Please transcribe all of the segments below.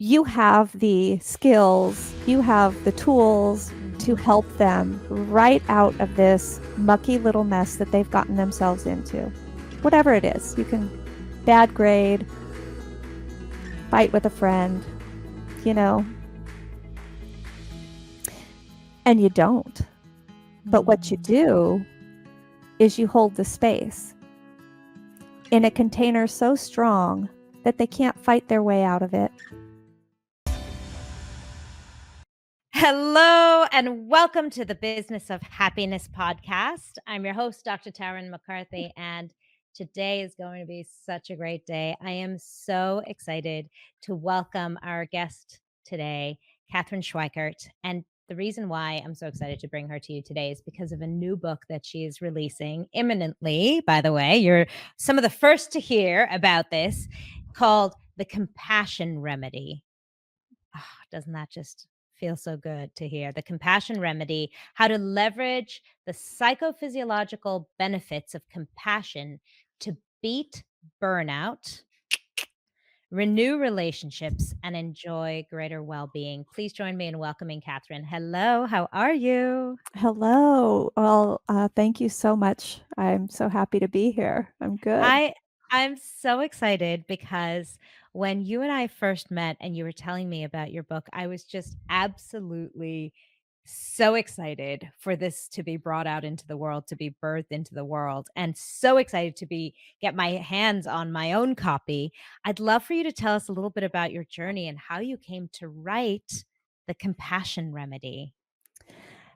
you have the skills, you have the tools to help them right out of this mucky little mess that they've gotten themselves into. Whatever it is, you can bad grade, fight with a friend, you know, and you don't. But what you do is you hold the space in a container so strong that they can't fight their way out of it. Hello and welcome to the Business of Happiness podcast. I'm your host, Dr. Tarryn MacCarthy, and today is going to be such a great day. I am so excited to welcome our guest today, Catherine Schweikert. And the reason why I'm so excited to bring her to you today is because of a new book that she is releasing imminently. By the way, you're some of the first to hear about this, called The Compassion Remedy. Oh, doesn't that just feel so good to hear? The Compassion Remedy: How to Leverage the Psychophysiological Benefits of Compassion to Beat Burnout, Renew Relationships, and Enjoy Greater Well-Being. Please join me in welcoming Catherine. Hello, how are you? Hello. Well, thank you so much. I'm so happy to be here. I'm good. I'm so excited because when you and I first met and you were telling me about your book, I was just absolutely so excited for this to be brought out into the world, to be birthed into the world, and so excited to get my hands on my own copy. I'd love for you to tell us a little bit about your journey and how you came to write The Compassion Remedy.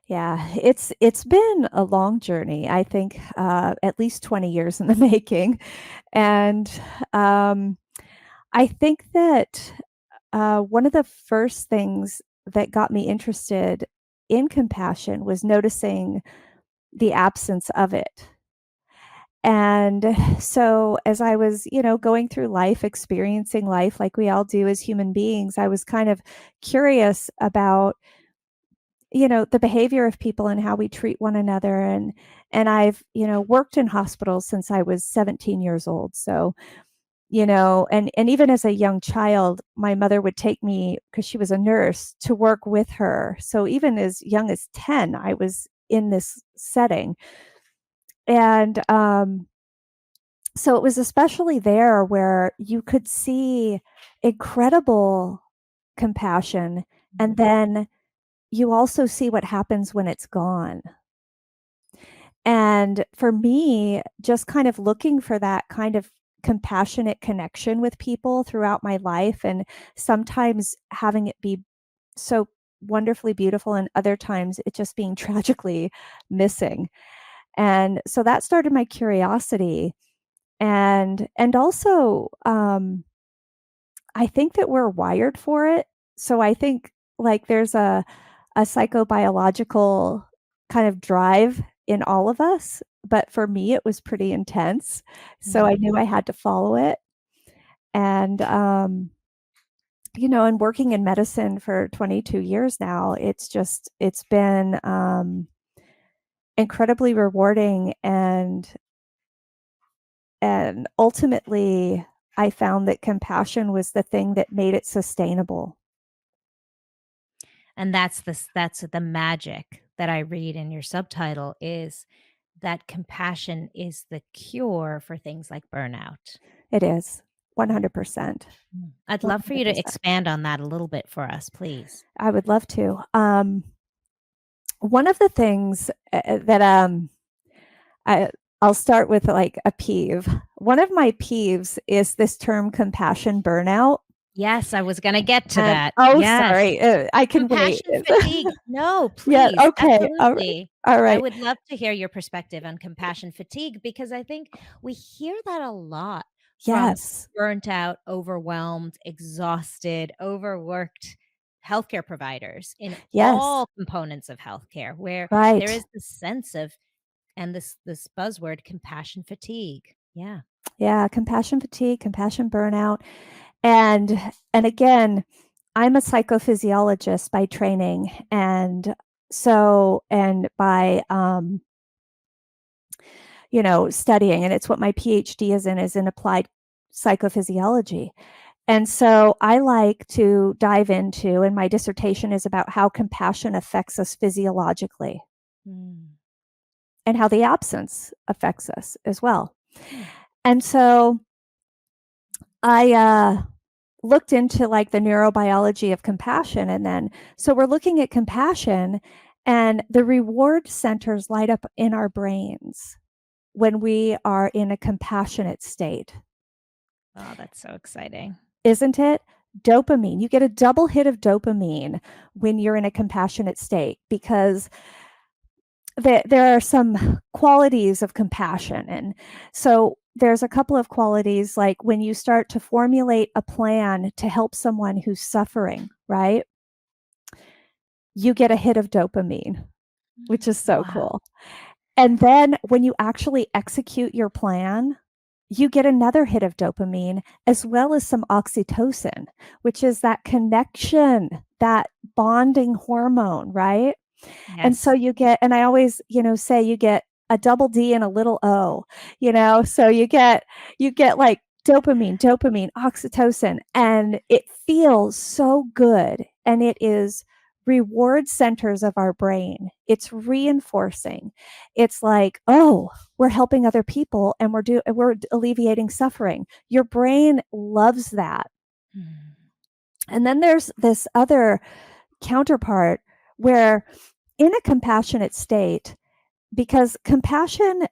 Yeah, it's been a long journey. I think at least 20 years in the making, and I think that one of the first things that got me interested in compassion was noticing the absence of it. And so as I was, going through life, experiencing life like we all do as human beings, I was kind of curious about, the behavior of people and how we treat one another. And I've, worked in hospitals since I was 17 years old. So, and even as a young child, my mother would take me, because she was a nurse, to work with her. So even as young as 10, I was in this setting. And so it was especially there where you could see incredible compassion, and then you also see what happens when it's gone. And for me, just kind of looking for that kind of compassionate connection with people throughout my life, and sometimes having it be so wonderfully beautiful, and other times it just being tragically missing. And so that started my curiosity. And also, I think that we're wired for it. So I think like there's a psychobiological kind of drive in all of us, but for me it was pretty intense. So I knew I had to follow it. And and working in medicine for 22 years now, it's been incredibly rewarding, and ultimately I found that compassion was the thing that made it sustainable. And that's the magic that I read in your subtitle, is that compassion is the cure for things like burnout. It is 100%. I'd love for you to 100%. expand on that a little bit for us, please. I would love to. One of the things that I'll start with, like, a peeve. One of my peeves is this term compassion burnout. Yes, I was gonna get to And that. yes. Sorry. I can wait. Compassion fatigue. No, Yeah, please. okay. Absolutely. All I right. would love to hear your perspective on compassion fatigue, because I think we hear that a lot from Yes. burnt out, overwhelmed, exhausted, overworked healthcare providers in Yes. all components of healthcare, where there Right. is this sense of, and this buzzword, compassion fatigue. Yeah. Yeah, compassion fatigue, compassion burnout. And again, I'm a psychophysiologist by training, and by studying, and it's what my PhD is in applied psychophysiology. And so I like to dive into, and my dissertation is about how compassion affects us physiologically and how the absence affects us as well. And so I looked into like the neurobiology of compassion. And then, so we're looking at compassion, and the reward centers light up in our brains when we are in a compassionate state. Oh, that's so exciting. Isn't it? Dopamine. You get a double hit of dopamine when you're in a compassionate state, because there are some qualities of compassion. And so there's a couple of qualities, like when you start to formulate a plan to help someone who's suffering, right? You get a hit of dopamine, which is so Wow. cool. And then when you actually execute your plan, you get another hit of dopamine, as well as some oxytocin, which is that connection, that bonding hormone, right? And so Yes. you get, and I always, say you get a double D and a little O, so you get like dopamine, oxytocin, and it feels so good. And it is reward centers of our brain. It's reinforcing. It's like, oh, we're helping other people, and we're alleviating suffering. Your brain loves that. And then there's this other counterpart where, in a compassionate state, because compassion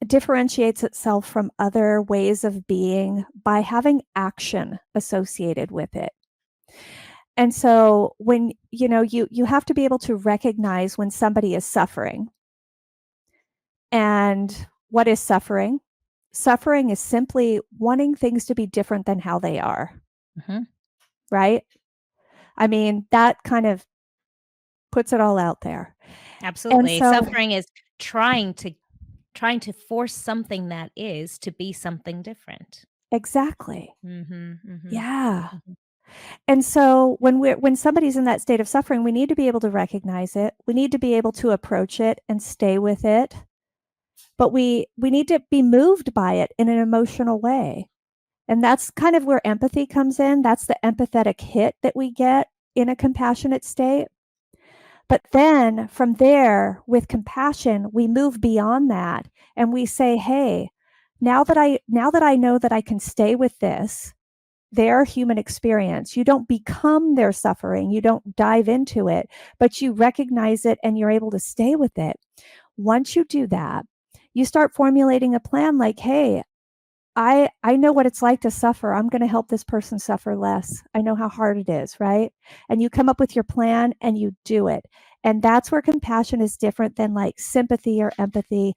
differentiates itself from other ways of being by having action associated with it. And so when you have to be able to recognize when somebody is suffering. And what is suffering? Suffering is simply wanting things to be different than how they are. Right? I mean, that kind of puts it all out there. Absolutely. So, suffering is trying to force something that is to be something different. exactly. Yeah. Mm-hmm. And so when somebody's in that state of suffering, we need to be able to recognize it. We need to be able to approach it and stay with it. But we need to be moved by it in an emotional way. And that's kind of where empathy comes in. That's the empathetic hit that we get in a compassionate state. But then from there, with compassion, we move beyond that, and we say, hey, now that I know that I can stay with this, their human experience. You don't become their suffering. You don't dive into it, but you recognize it and you're able to stay with it. Once you do that, you start formulating a plan like, hey, I know what it's like to suffer. I'm going to help this person suffer less. I know how hard it is, right? And you come up with your plan and you do it. And that's where compassion is different than like sympathy or empathy.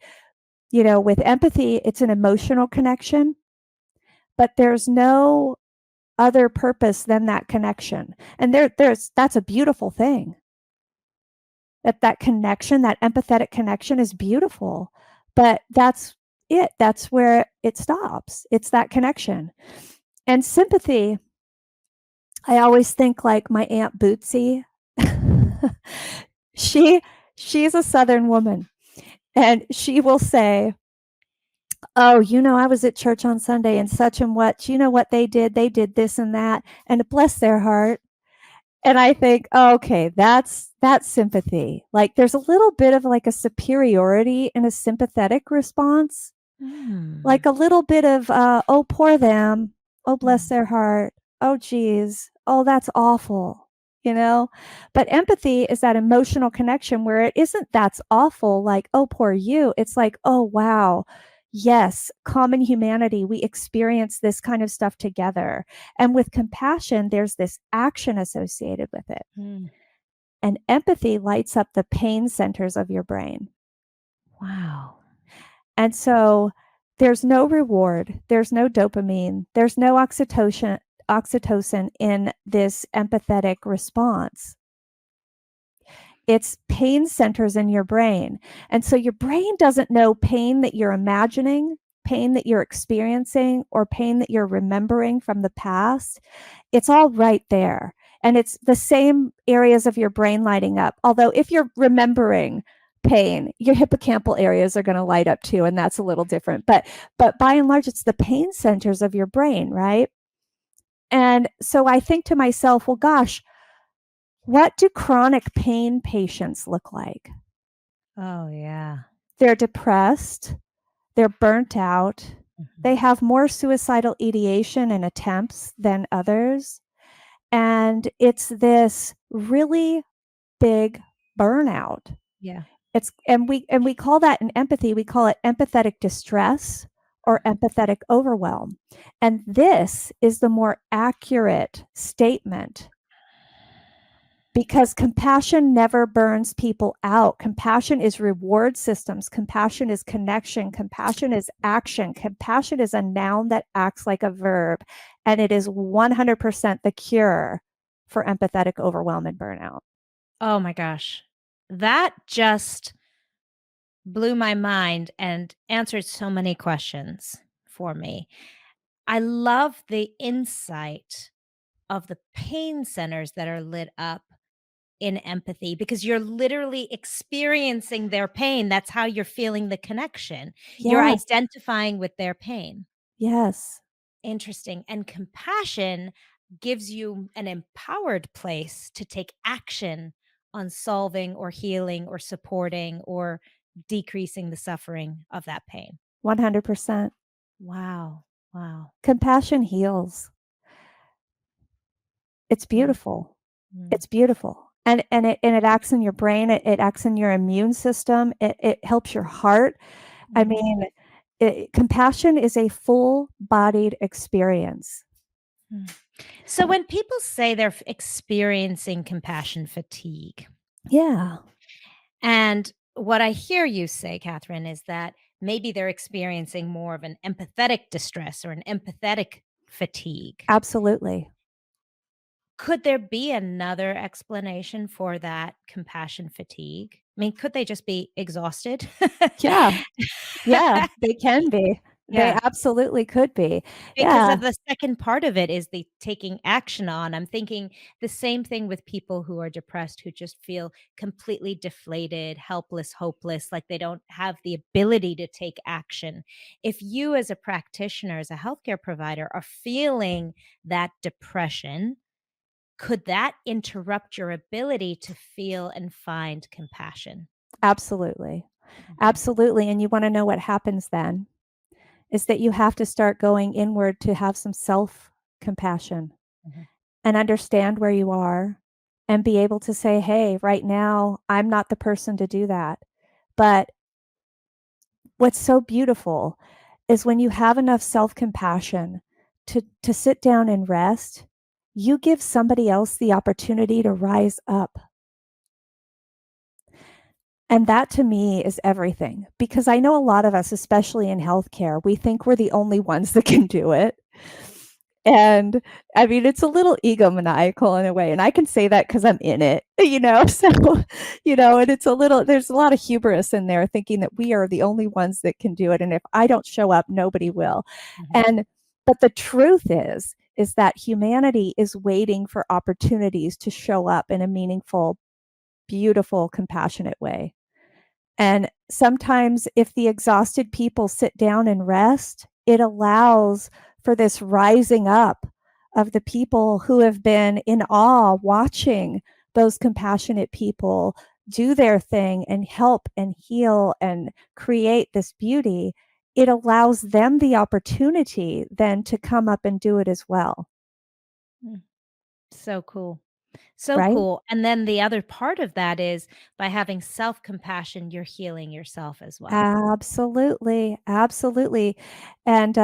With empathy, it's an emotional connection, but there's no other purpose than that connection. And that's a beautiful thing. That connection, that empathetic connection, is beautiful. But that's it. That's where it stops. It's that connection. And sympathy, I always think like my Aunt Bootsy. She's a Southern woman, and she will say, oh, I was at church on Sunday and such and what, what they did this and that, and bless their heart. And I think, oh, okay, that's sympathy. Like there's a little bit of like a superiority in a sympathetic response. Like a little bit of, oh, poor them. Oh, bless their heart. Oh, geez. Oh, that's awful. But empathy is that emotional connection where it isn't that's awful, like, oh, poor you. It's like, oh, wow. Yes, common humanity. We experience this kind of stuff together. And with compassion, there's this action associated with it. And empathy lights up the pain centers of your brain. Wow. And so there's no reward, there's no dopamine, there's no oxytocin in this empathetic response. It's pain centers in your brain. And so your brain doesn't know pain that you're imagining, pain that you're experiencing, or pain that you're remembering from the past. It's all right there. And it's the same areas of your brain lighting up. Although if you're remembering pain, your hippocampal areas are going to light up too, and that's a little different. But by and large, it's the pain centers of your brain, right? And so I think to myself, well, gosh, what do chronic pain patients look like? Oh, yeah. They're depressed, they're burnt out, Mhm. they have more suicidal ideation and attempts than others. And it's this really big burnout. Yeah. It's and we call that in empathy, we call it empathetic distress or Mhm. empathetic overwhelm. And this is the more accurate statement because compassion never burns people out. Compassion is reward systems. Compassion is connection. Compassion is action. Compassion is a noun that acts like a verb. And it is 100% the cure for empathetic overwhelm and burnout. Oh my gosh. That just blew my mind and answered so many questions for me. I love the insight of the pain centers that are lit up in empathy because you're literally experiencing their pain. That's how you're feeling the connection. You're Yes. identifying with their pain. Yes. Interesting. And compassion gives you an empowered place to take action on solving or healing or supporting or decreasing the suffering of that pain. 100%. Wow. Wow. Compassion heals. It's Mm, beautiful. mm, It's beautiful. And it acts in your brain, it acts in your immune system, it helps your heart. I mm, mean, compassion is a full-bodied experience. mm. So when people say they're experiencing compassion fatigue, Yeah, and what I hear you say, Catherine, is that maybe they're experiencing more of an empathetic distress or an empathetic fatigue. absolutely. Could there be another explanation for that compassion fatigue? I mean, could they just be exhausted? Yeah, yeah, they can be. They Yeah, absolutely could be. because Yeah, of the second part of it is the taking action on. I'm thinking the same thing with people who are depressed, who just feel completely deflated, helpless, hopeless, like they don't have the ability to take action. If you, as a practitioner, as a healthcare provider, are feeling that depression, could that interrupt your ability to feel and find compassion? absolutely. Mhm, Absolutely, and you wanna know what happens then, is that you have to start going inward to have some self-compassion mhm, and understand where you are and be able to say, "Hey, right now, I'm not the person to do that." But what's so beautiful is when you have enough self-compassion to sit down and rest, you give somebody else the opportunity to rise up. And that to me is everything because I know a lot of us, especially in healthcare, we think we're the only ones that can do it. And I mean, it's a little egomaniacal in a way. And I can say that because I'm in it, you know? So, and it's a little, there's a lot of hubris in there thinking that we are the only ones that can do it. And if I don't show up, nobody will. mhm, And, but the truth is that humanity is waiting for opportunities to show up in a meaningful, beautiful, compassionate way. And sometimes, if the exhausted people sit down and rest, it allows for this rising up of the people who have been in awe watching those compassionate people do their thing and help and heal and create this beauty. It allows them the opportunity then to come up and do it as well, mm. So cool. So right? cool. And then the other part of that is by having self-compassion, you're healing yourself as well. Absolutely, absolutely. And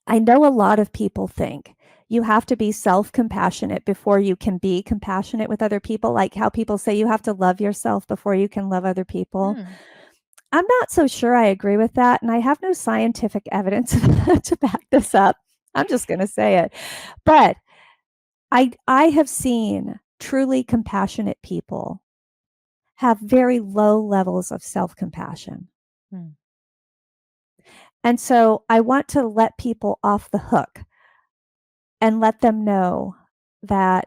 I know a lot of people think you have to be self-compassionate before you can be compassionate with other people, like how people say you have to love yourself before you can love other people. Mm, I'm not so sure I agree with that, and I have no scientific evidence to back this up. I'm just gonna say it. But I have seen truly compassionate people have very low levels of self-compassion. mm, And so I want to let people off the hook and let them know that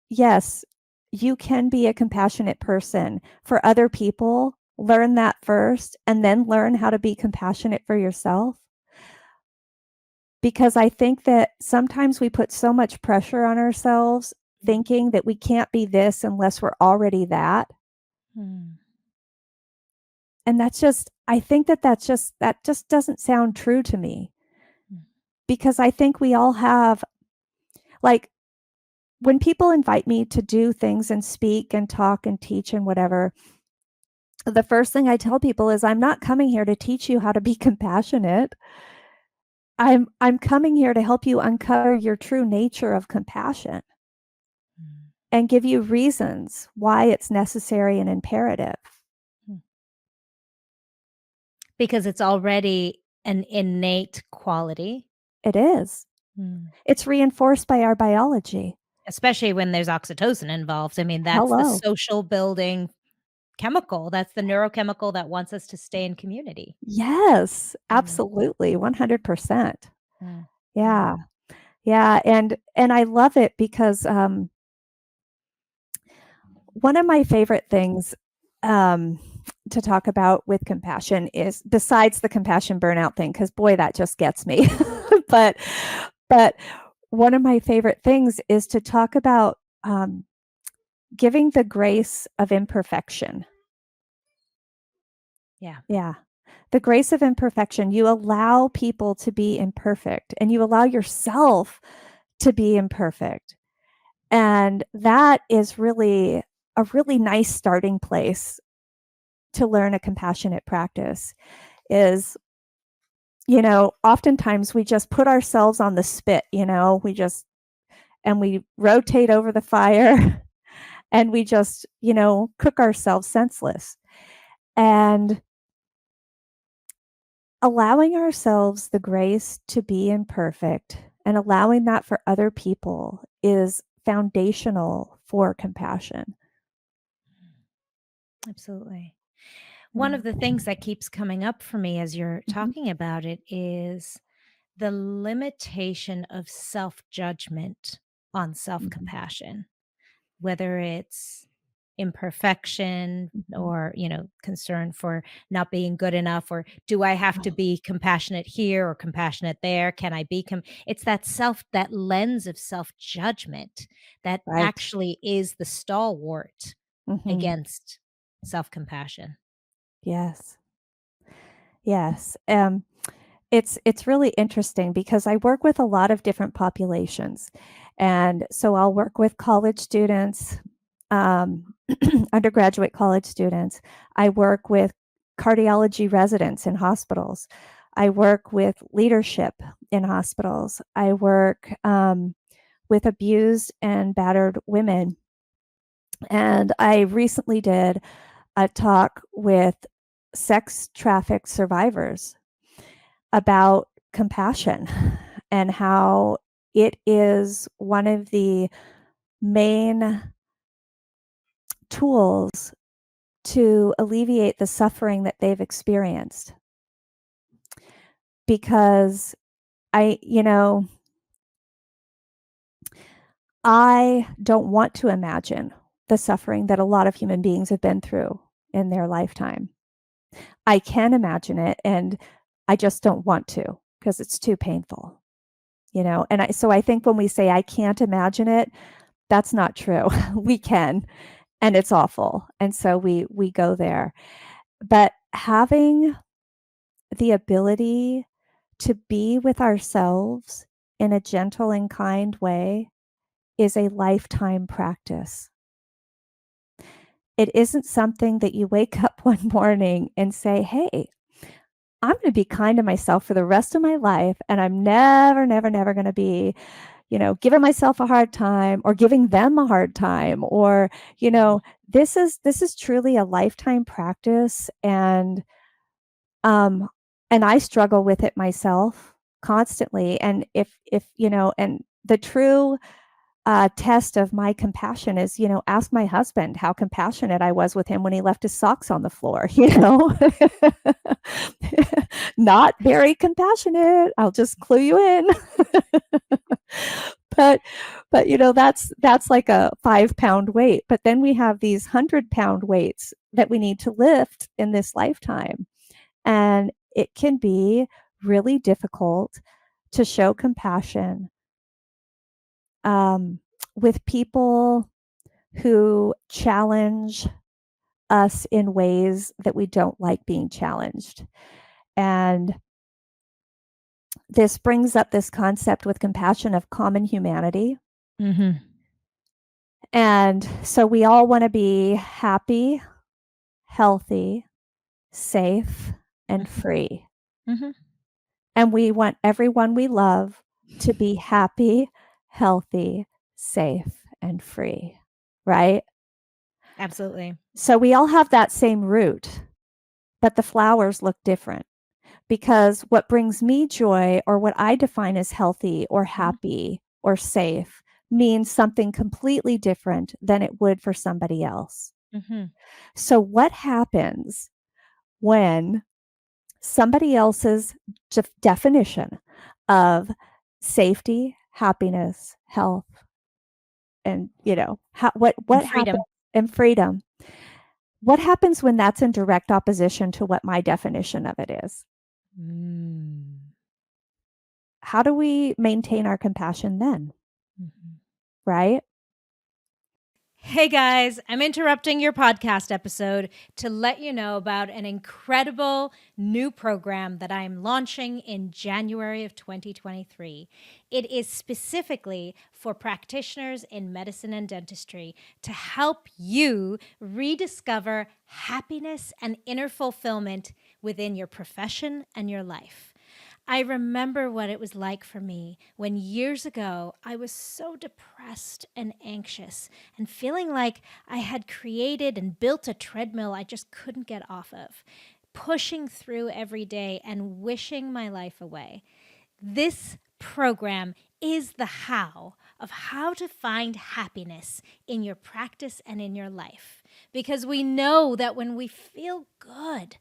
yes, you can be a compassionate person for other people. Learn that first and then learn how to be compassionate for yourself. because I think that sometimes we put so much pressure on ourselves thinking that we can't be this unless we're already that. Mm. And that's just, I think that that just doesn't sound true to me, Mm. because I think we all have, like, when people invite me to do things and speak and talk and teach and whatever, the first thing I tell people is I'm not coming here to teach you how to be compassionate. I'm coming here to help you uncover your true nature of compassion Mm. and give you reasons why it's necessary and imperative. Mm. Because it's already an innate quality. It is. Mm. It's reinforced by our biology. Especially when there's oxytocin involved. I mean, that's the Hello. social building chemical. That's the neurochemical that wants us to stay in community. Yes, Mm. absolutely, 100%. Mm. Mm. Yeah. Yeah, and I love it because, one of my favorite things, um, to talk about with compassion is, besides the compassion burnout thing, because boy, that just gets me. But but one of my favorite things is to talk about, giving the grace of imperfection. Yeah. Yeah. The grace of imperfection. You allow people to be imperfect, and you allow yourself to be imperfect. And that is really a really nice starting place to learn a compassionate practice. Is, oftentimes we just put ourselves on the spit, and we rotate over the fire and we just, cook ourselves senseless. And allowing ourselves the grace to be imperfect and allowing that for other people is foundational for compassion. Absolutely. One of the Yeah. things that keeps coming up for me as you're Mhm. talking about it is the limitation of self-judgment on Mhm. self-compassion, whether it's imperfection Mhm. or, concern for not being good enough, or do I have to Oh, be compassionate here or compassionate there? Can I be it's that lens of self-judgment that right. actually is the stalwart Mhm. against self-compassion. Yes. Yes. It's really interesting because I work with a lot of different populations. And so I'll work with college students, um, undergraduate college students. I work with cardiology residents in hospitals. I work with leadership in hospitals. I work with abused and battered women. And I recently did a talk with sex trafficked survivors about compassion and how it is one of the main tools to alleviate the suffering that they've experienced. Because I, you know, I don't want to imagine the suffering that a lot of human beings have been through in their lifetime. I can imagine it, and I just don't want to because it's too painful, And I think when we say I can't imagine it, that's not true. We can, and it's awful. And so we go there. But having the ability to be with ourselves in a gentle and kind way is a lifetime practice. It isn't something that you wake up one morning and say, "Hey, I'm going to be kind to myself for the rest of my life, and I'm never, never, never going to be, giving myself a hard time or giving them a hard time." Or, this is truly a lifetime practice, um, and I struggle with it myself constantly. And if and the true test of my compassion is, ask my husband how compassionate I was with him when he left his socks on the floor, Not very compassionate. I'll just clue you in. but that's like a 5-pound weight. But then we have these 100-pound weights that we need to lift in this lifetime. And it can be really difficult to show compassion with people who challenge us in ways that we don't like being challenged. And this brings up this concept with compassion of common humanity. Mm-hmm. And so we all want to be happy, healthy, safe, and free. Mm-hmm. And we want everyone we love to be happy, healthy, safe, and free, right? Absolutely. So we all have that same root, but the flowers look different because what brings me joy or what I define as healthy or happy or safe means something completely different than it would for somebody else. Mm-hmm. So, what happens when somebody else's definition of safety, happiness, health, and what And happens, freedom. and freedom? What happens when that's in direct opposition to what my definition of it is? How do we maintain our compassion then? Mm-hmm. Right? Hey guys, I'm interrupting your podcast episode to let you know about an incredible new program that I'm launching in January of 2023. It is specifically for practitioners in medicine and dentistry to help you rediscover happiness and inner fulfillment within your profession and your life. I remember what it was like for me when years ago I was so depressed and anxious and feeling like I had created and built a treadmill I just couldn't get off of, pushing through every day and wishing my life away. This program is the how of how to find happiness in your practice and in your life. Because we know that when we feel good,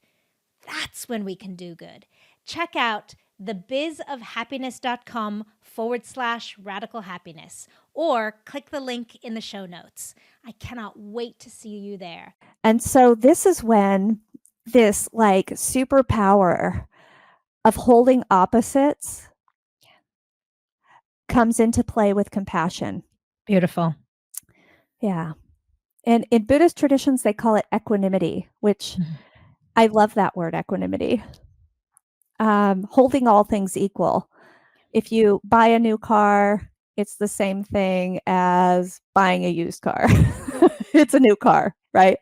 that's when we can do good. Check out thebizofhappiness.com/radical happiness or click the link in the show notes. I cannot wait to see you there. And so this is when this like superpower of holding opposites comes into play with compassion. Beautiful. Yeah. And in Buddhist traditions, they call it equanimity, which I love that word, equanimity. Holding all things equal. If you buy a new car, it's the same thing as buying a used car. It's a new car, right?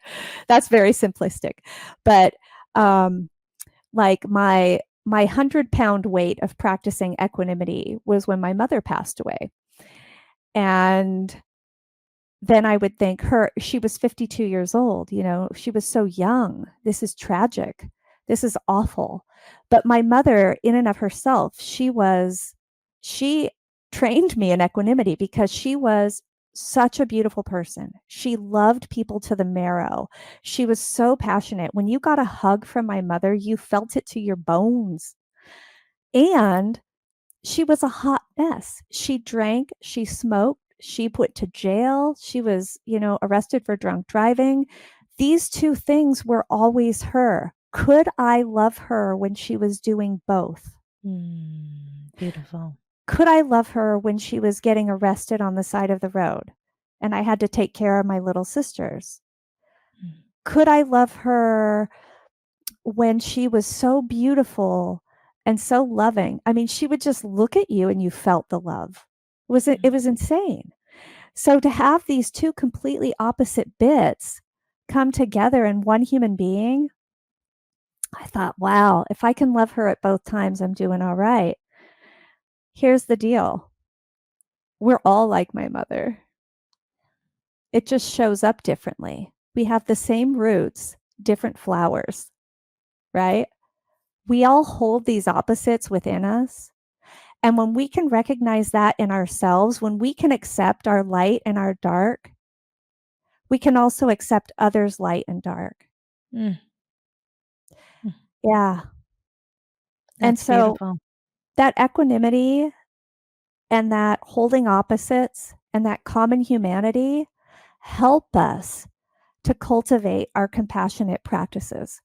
That's very simplistic. But like my 100-pound weight of practicing equanimity was when my mother passed away. And then I would think she was 52 years old, she was so young. This is tragic. This is awful. But my mother, in and of herself, she trained me in equanimity because she was such a beautiful person. She loved people to the marrow. She was so passionate. When you got a hug from my mother, you felt it to your bones. And she was a hot mess. She drank, she smoked, she put to jail, she was, arrested for drunk driving. These two things were always her. Could I love her when she was doing both? Beautiful. Could I love her when she was getting arrested on the side of the road and I had to take care of my little sisters? Could I love her when she was so beautiful and so loving? I mean, she would just look at you and you felt the love. It was insane. So to have these two completely opposite bits come together in one human being, I thought, wow, if I can love her at both times, I'm doing all right. Here's the deal. We're all like my mother. It just shows up differently. We have the same roots, different flowers, right? We all hold these opposites within us. And when we can recognize that in ourselves, when we can accept our light and our dark, we can also accept others' light and dark. Yeah. And That's so beautiful. that equanimity and that holding opposites and that common humanity help us to cultivate our compassionate practices.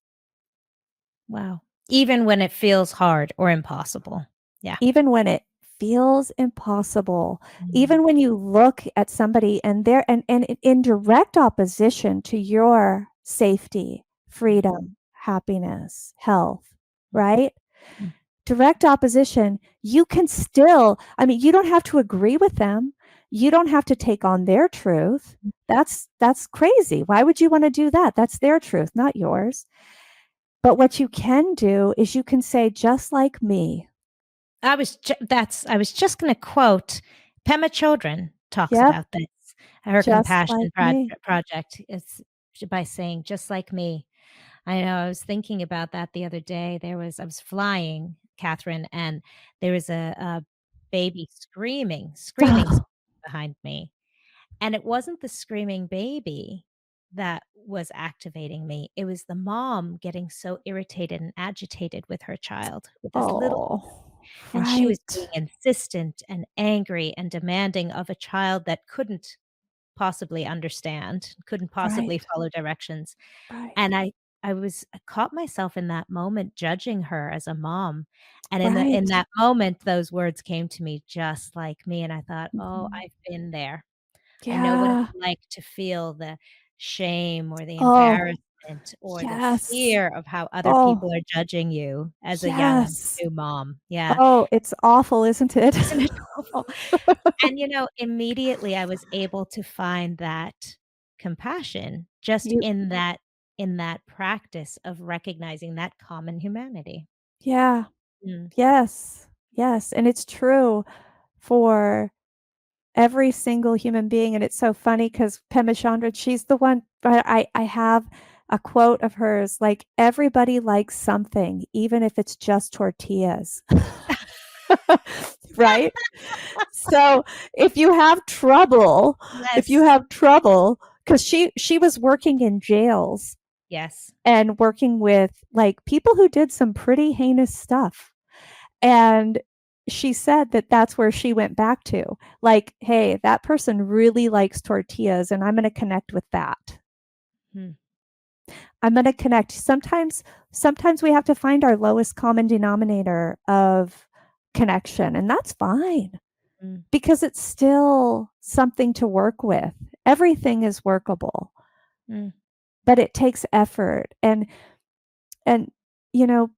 Wow. Even when it feels hard or impossible. Yeah. Even when it feels impossible. Mm, Even when you look at somebody and they're in direct opposition to your safety, mm, freedom, happiness, health, mm, right? mm, Direct opposition, you can still, I mean, you don't have to agree with them. You don't have to take on their truth. mm. That's crazy. Why would you want to do that? That's their truth, not yours. But what you can do is you can say, just like me. I was just gonna quote Pema Chodron talks Yep, about this. Her just like compassion me. project is by saying, "Just like me." I know, I was thinking about that the other day. I was flying, Catherine, and there was a baby screaming behind me, and it wasn't the screaming baby that was activating me, it was the mom getting so irritated and agitated with her child, with this little, Oh, and she was being right, insistent and angry and demanding of a child that couldn't possibly understand, couldn't possibly right, follow directions, right, and I caught myself in that moment judging her as a mom, and in right. that moment, those words came to me, "Just like me," and I thought, "Oh, Mhm. I've been there. I know what it's Yeah. like to feel the shame or the Oh, embarrassment or the yes. fear of how other Oh, people are judging you as a young yes. new mom." Yeah. Oh, it's awful, isn't it? Isn't it awful? And, immediately I was able to find that compassion just You in that practice of recognizing that common humanity. yeah. Mm. Yes. Yes, and it's true for every single human being, and it's so funny because Pema Chandra, she's the one, but I have a quote of hers, like, "Everybody likes something, even if it's just tortillas." Right? So, if you Yes. have trouble, because she was working in jails Yes. and working with, like, people who did some pretty heinous stuff. And she said that that's where she went back to. Like, "Hey, that person really likes tortillas, and I'm gonna connect with that. Mm, I'm gonna connect." Sometimes we have to find our lowest common denominator of connection, and that's fine mm, because it's still something to work with. Everything is workable, mm, but it takes effort. And you know,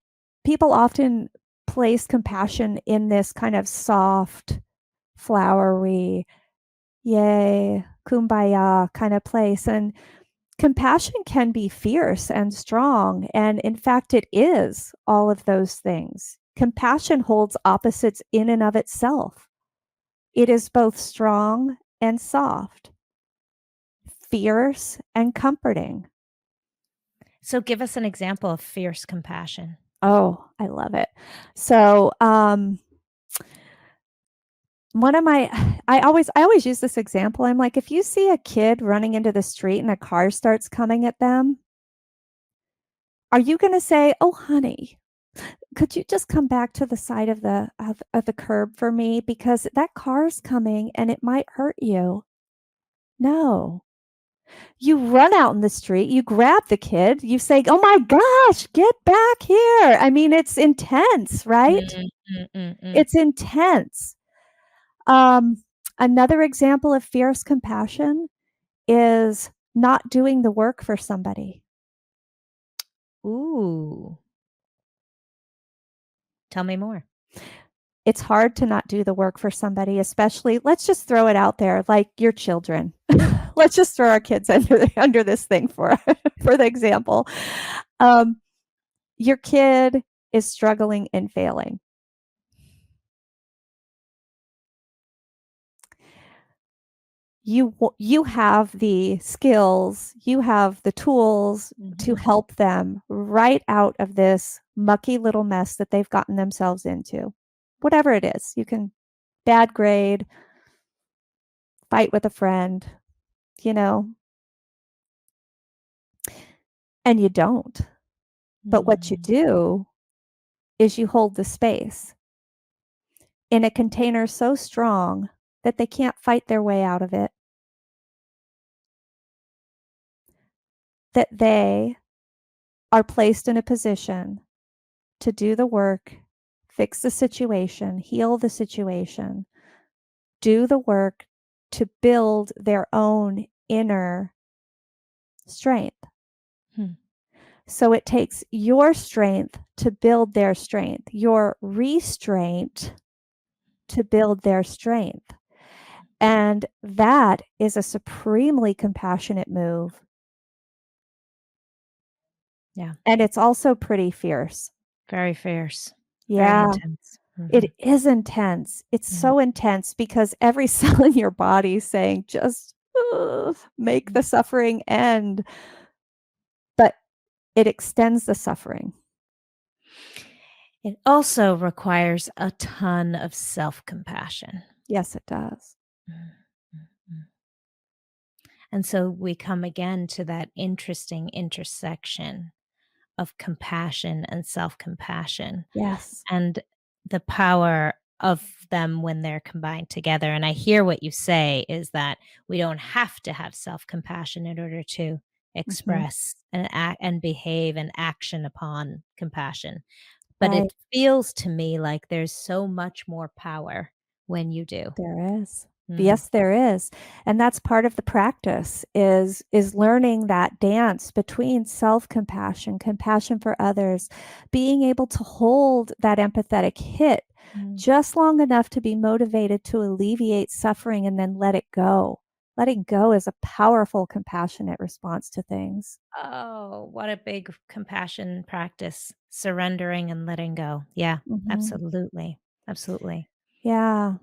people often place compassion in this kind of soft, flowery, yay, kumbaya kind of place. And compassion can be fierce and strong. And in fact, it is all of those things. Compassion holds opposites in and of itself. It is both strong and soft, fierce and comforting. So give us an example of fierce compassion. Oh, I love it. So, one of my I always use this example. I'm like, if you see a kid running into the street and a car starts coming at them, are you gonna say, "Oh, honey, could you just come back to the side of the curb for me because that car's coming and it might hurt you?" No. You run out in the street, you grab the kid, you say, "Oh my gosh, get back here." I mean, it's intense, right? Mm, mm, mm, mm. It's intense. Um, Another example of fierce compassion is not doing the work for somebody. Ooh, tell me more. It's hard to not do the work for somebody, especially, let's just throw it out there, like your children. Let's just throw our kids under this thing for for the example. Um, your kid is struggling and failing. You have the skills, you have the tools to Mhm. help them right out of this mucky little mess that they've gotten themselves into. Whatever it is, you can, bad grade, fight with a friend, you know, and you don't. But what you Mm, do is you hold the space in a container so strong that they can't fight their way out of it, that they are placed in a position to do the work fix the situation, heal the situation, do the work to build their own inner strength. So it takes your strength to build their strength, your restraint to build their strength. And that is a supremely compassionate move. Yeah. And it's also pretty fierce. Very fierce. Very Yeah. intense. It is intense. It's so intense because every cell in your body is saying, just make the suffering end. But it extends the suffering. It also requires a ton of self-compassion. Yes, it does. And so we come again to that interesting intersection of compassion and self-compassion Yes. and the power of them when they're combined together. And I hear what you say is that we don't have to have self-compassion in order to express and act and behave and action upon compassion. But Right. it feels to me like there's so much more power when you do. There is. Mm, Yes, there is. And that's part of the practice is learning that dance between self-compassion, compassion for others, being able to hold that empathetic hit just long enough to be motivated to alleviate suffering and then let it go. Letting go is a powerful, compassionate response to things. Oh, what a big compassion practice, surrendering and letting go. Yeah, Mhm. absolutely. Absolutely. Yeah.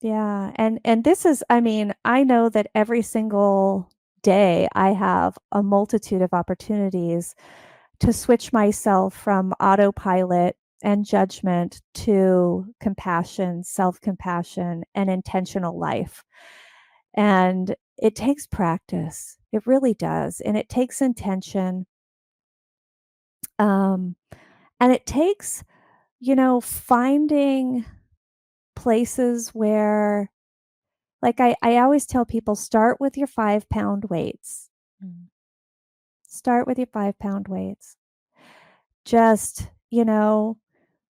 Yeah. And this is, I mean, I know that every single day I have a multitude of opportunities to switch myself from autopilot and judgment to compassion, self-compassion, and intentional life. And it takes practice. It really does. And it takes intention. Um, and it takes, finding places where, like, I always tell people, start with your 5-pound weights. Mm. Start with your 5-pound weights. Just,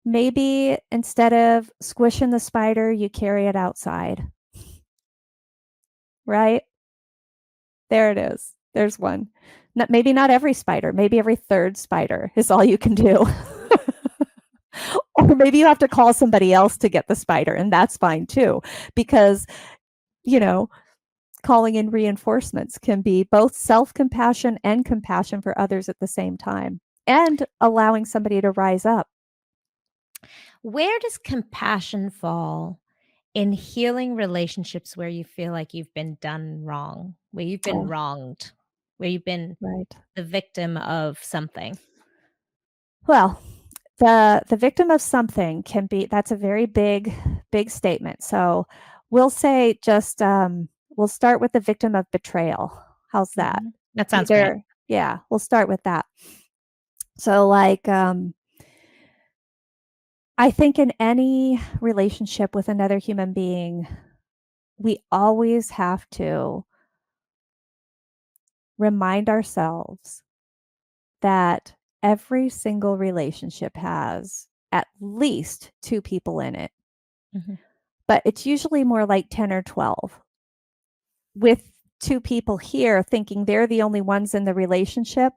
maybe instead of squishing the spider, you carry it outside. Right? There it is. There's one. Maybe not every spider, maybe every third spider is all you can do. Or maybe you have to call somebody else to get the spider, and that's fine too, because, you know, calling in reinforcements can be both self-compassion and compassion for others at the same time, and allowing somebody to rise up. Where does compassion fall in healing relationships where you feel like you've been done wrong, where you've been Oh, wronged, where you've been right. the victim of something? Well, the victim of something can be, that's a very big statement. So we'll say just we'll start with the victim of betrayal. How's that? That sounds great. Either, yeah, we'll start with that. So, like, I think in any relationship with another human being, we always have to remind ourselves that every single relationship has at least two people in it, Mhm. but it's usually more like 10 or 12, with two people here thinking they're the only ones in the relationship,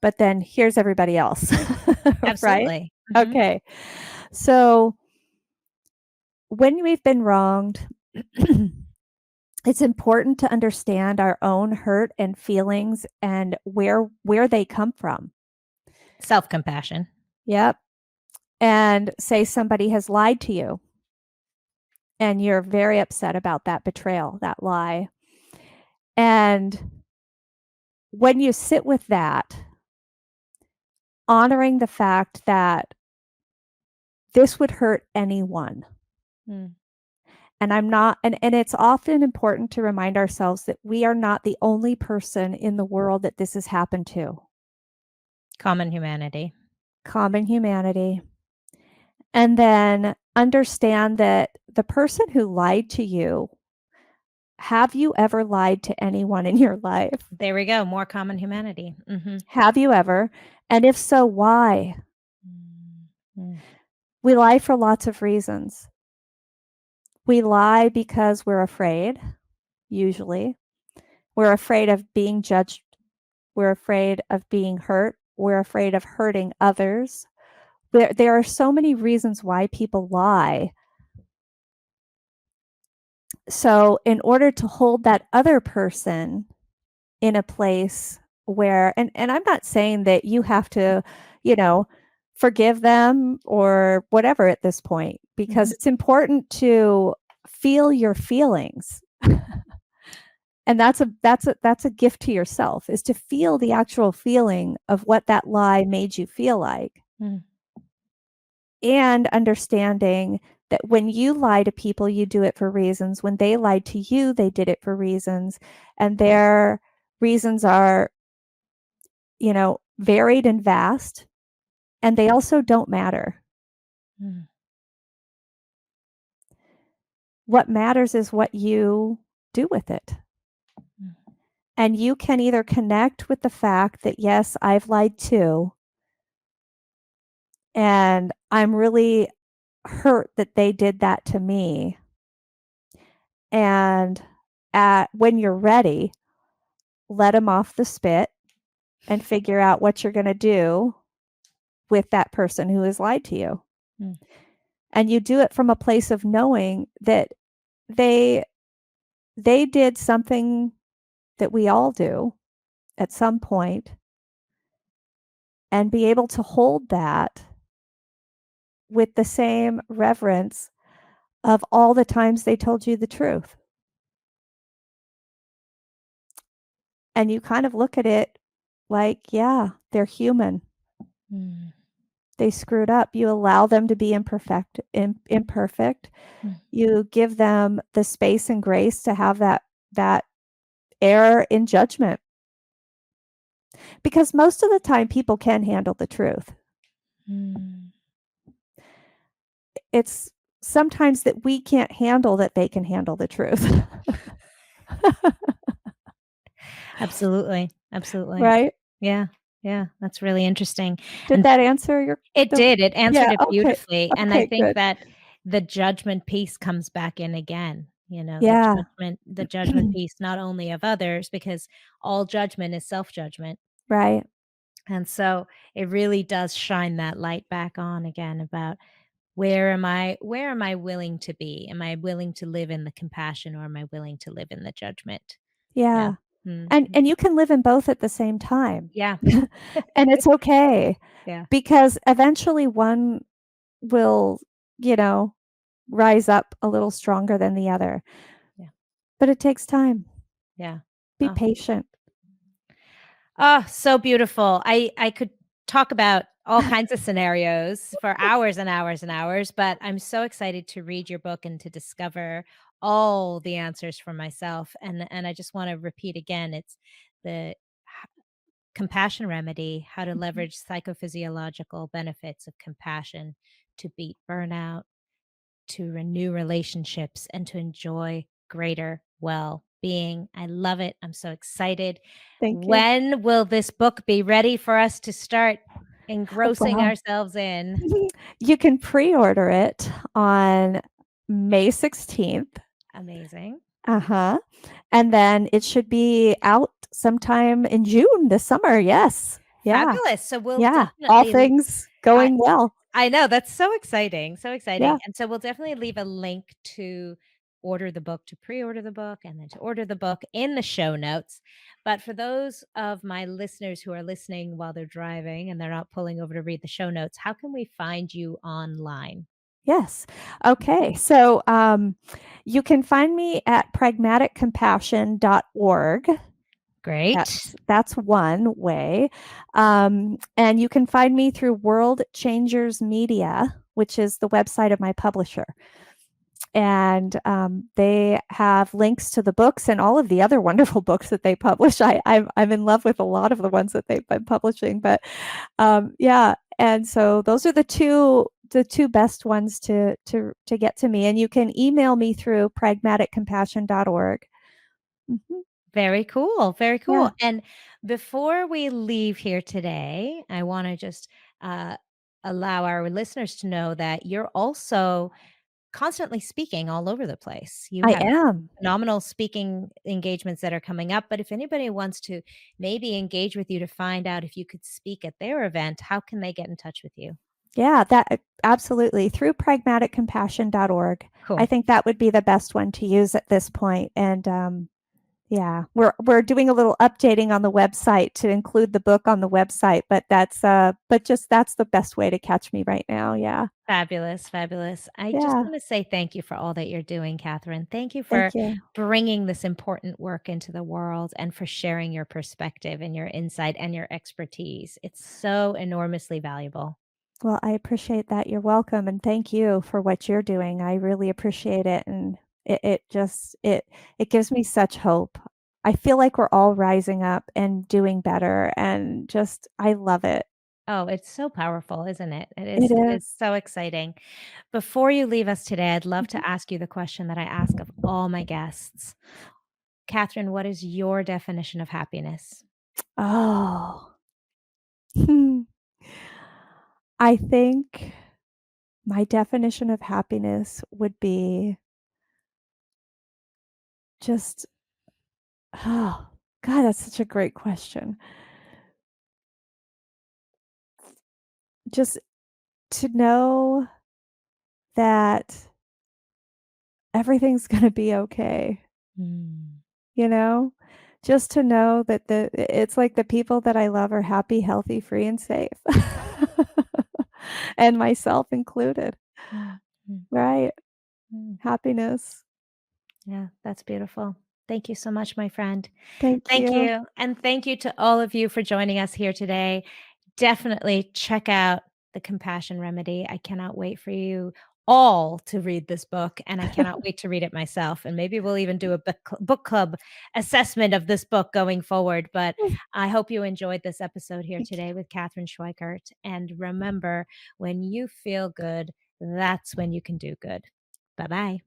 but then here's everybody else. Right? Absolutely. Mhm. Okay. So when we've been wronged, it's important to understand our own hurt and feelings and where they come from. Self-compassion. Yep. And say somebody has lied to you and you're very upset about that betrayal, that lie. And when you sit with that, honoring the fact that this would hurt anyone. Mm. And I'm not, and it's often important to remind ourselves that we are not the only person in the world that this has happened to. Common humanity. Common humanity. And then understand that the person who lied to you, have you ever lied to anyone in your life? There we go, more common humanity. Mhm. Have you ever? And if so, why? Mm. We lie for lots of reasons. We lie because we're afraid, usually. We're afraid of being judged. We're afraid of being hurt. We're afraid of hurting others. There are so many reasons why people lie. So, in order to hold that other person in a place where, and I'm not saying that you have to, you know, forgive them or whatever at this point, because Mhm. it's important to feel your feelings. And that's a gift to yourself, is to feel the actual feeling of what that lie made you feel like, Mm. and understanding that when you lie to people, you do it for reasons. When they lied to you, they did it for reasons, and their reasons are, varied and vast, and they also don't matter. Mm. What matters is what you do with it. Mm. And you can either connect with the fact that, yes, I've lied too, and I'm really hurt that they did that to me. And when you're ready, let them off the spit and figure out what you're going to do with that person who has lied to you. Mm. And you do it from a place of knowing that they did something that we all do at some point, and be able to hold that with the same reverence of all the times they told you the truth. And you kind of look at it like, yeah, they're human. Mm. They screwed up. You allow them to be imperfect. Mm. You give them the space and grace to have that error in judgment. Because most of the time people can handle the truth. Mm. It's sometimes that we can't handle that they can handle the truth. Absolutely, absolutely. Right? Yeah, yeah, that's really interesting, Did and that answer your it the did, it answered Yeah, it okay. beautifully, and I Okay, think good. that the judgment piece comes back in again, Yeah. the judgment piece not only of others, because all judgment is self-judgment, Right. and so it really does shine that light back on again about where am I willing to be? Am I willing to live in the compassion, or am I willing to live in the judgment? Yeah. Yeah. Mhm. And you can live in both at the same time. Yeah. And it's okay, Yeah. because eventually one will, you know, rise up a little stronger than the other. Yeah. But it takes time. Yeah. Be Oh. patient. Oh, so beautiful. I could talk about all kinds of scenarios for hours and hours and hours, but I'm so excited to read your book and to discover all the answers for myself. And I just want to repeat again, it's the Compassion Remedy: How to Mhm. Leverage Psychophysiological Benefits of Compassion to Beat Burnout, to renew relationships, and to enjoy greater well being. I love it. I'm so excited. Thank you. When will this book be ready for us to start engrossing Well, ourselves in? you can pre-order it on May 16th. Amazing. Uh-huh. And then it should be out sometime in June this summer. Yes. Yeah. Fabulous. So we'll Yeah. All definitely things I going well. I know, that's so exciting, so exciting, Yeah. and so we'll definitely leave a link to order the book, to pre-order the book, and then to order the book in the show notes. But for those of my listeners who are listening while they're driving and they're not pulling over to read the show notes, how can we find you online? Yes. Okay. So you can find me at pragmaticcompassion.org. Great. That's one way. And you can find me through World Changers Media, which is the website of my publisher. And they have links to the books and all of the other wonderful books that they publish. I'm in love with a lot of the ones that they've been publishing, but yeah. And so those are the two best ones to get to me. And you can email me through pragmaticcompassion.org. Mm-hmm. Very cool, very Yeah. cool, and before we leave here today, I wanna just, uh allow our listeners to know that you're also constantly speaking all over the place. You I have am. phenomenal speaking engagements that are coming up, but if anybody wants to maybe engage with you to find out if you could speak at their event, how can they get in touch with you? Yeah, that absolutely. Through pragmaticcompassion.org. I Cool. think that would be the best one to use at this point. And yeah, we're doing a little updating on the website to include the book on the website, but that's the best way to catch me right now. Yeah. Fabulous, fabulous. I just Yeah. want to say thank you for all that you're doing, Catherine. Thank you for Thank you. bringing this important work into the world and for sharing your perspective and your insight and your expertise. It's so enormously valuable. Well, I appreciate that. You're welcome, and thank you for what you're doing. I really appreciate it, and it just it gives me such hope. I feel like we're all rising up and doing better, and just I love it. Oh, it's so powerful, isn't it? It It is it is. is so exciting. Before you leave us today, I'd love Mhm. to ask you the question that I ask of all my guests. Catherine, what is your definition of happiness? Oh. Hmm. I think my definition of happiness would be just oh, God, that's such a great question. Just to know that everything's gonna be okay, Mm. you know? Just to know that it's like the people that I love are happy, healthy, free, and safe. And myself included, Mm, mm, right? mm. Happiness. Yeah, that's beautiful. Thank you so much, my friend. Thank Thank you. you. And thank you to all of you for joining us here today. Definitely check out The Compassion Remedy. I cannot wait for you all to read this book, and I cannot wait to read it myself. And maybe we'll even do a book club assessment of this book going forward. But I hope you enjoyed this episode here Thank today you. with Catherine Schweikert. And remember, when you feel good, that's when you can do good. Bye bye.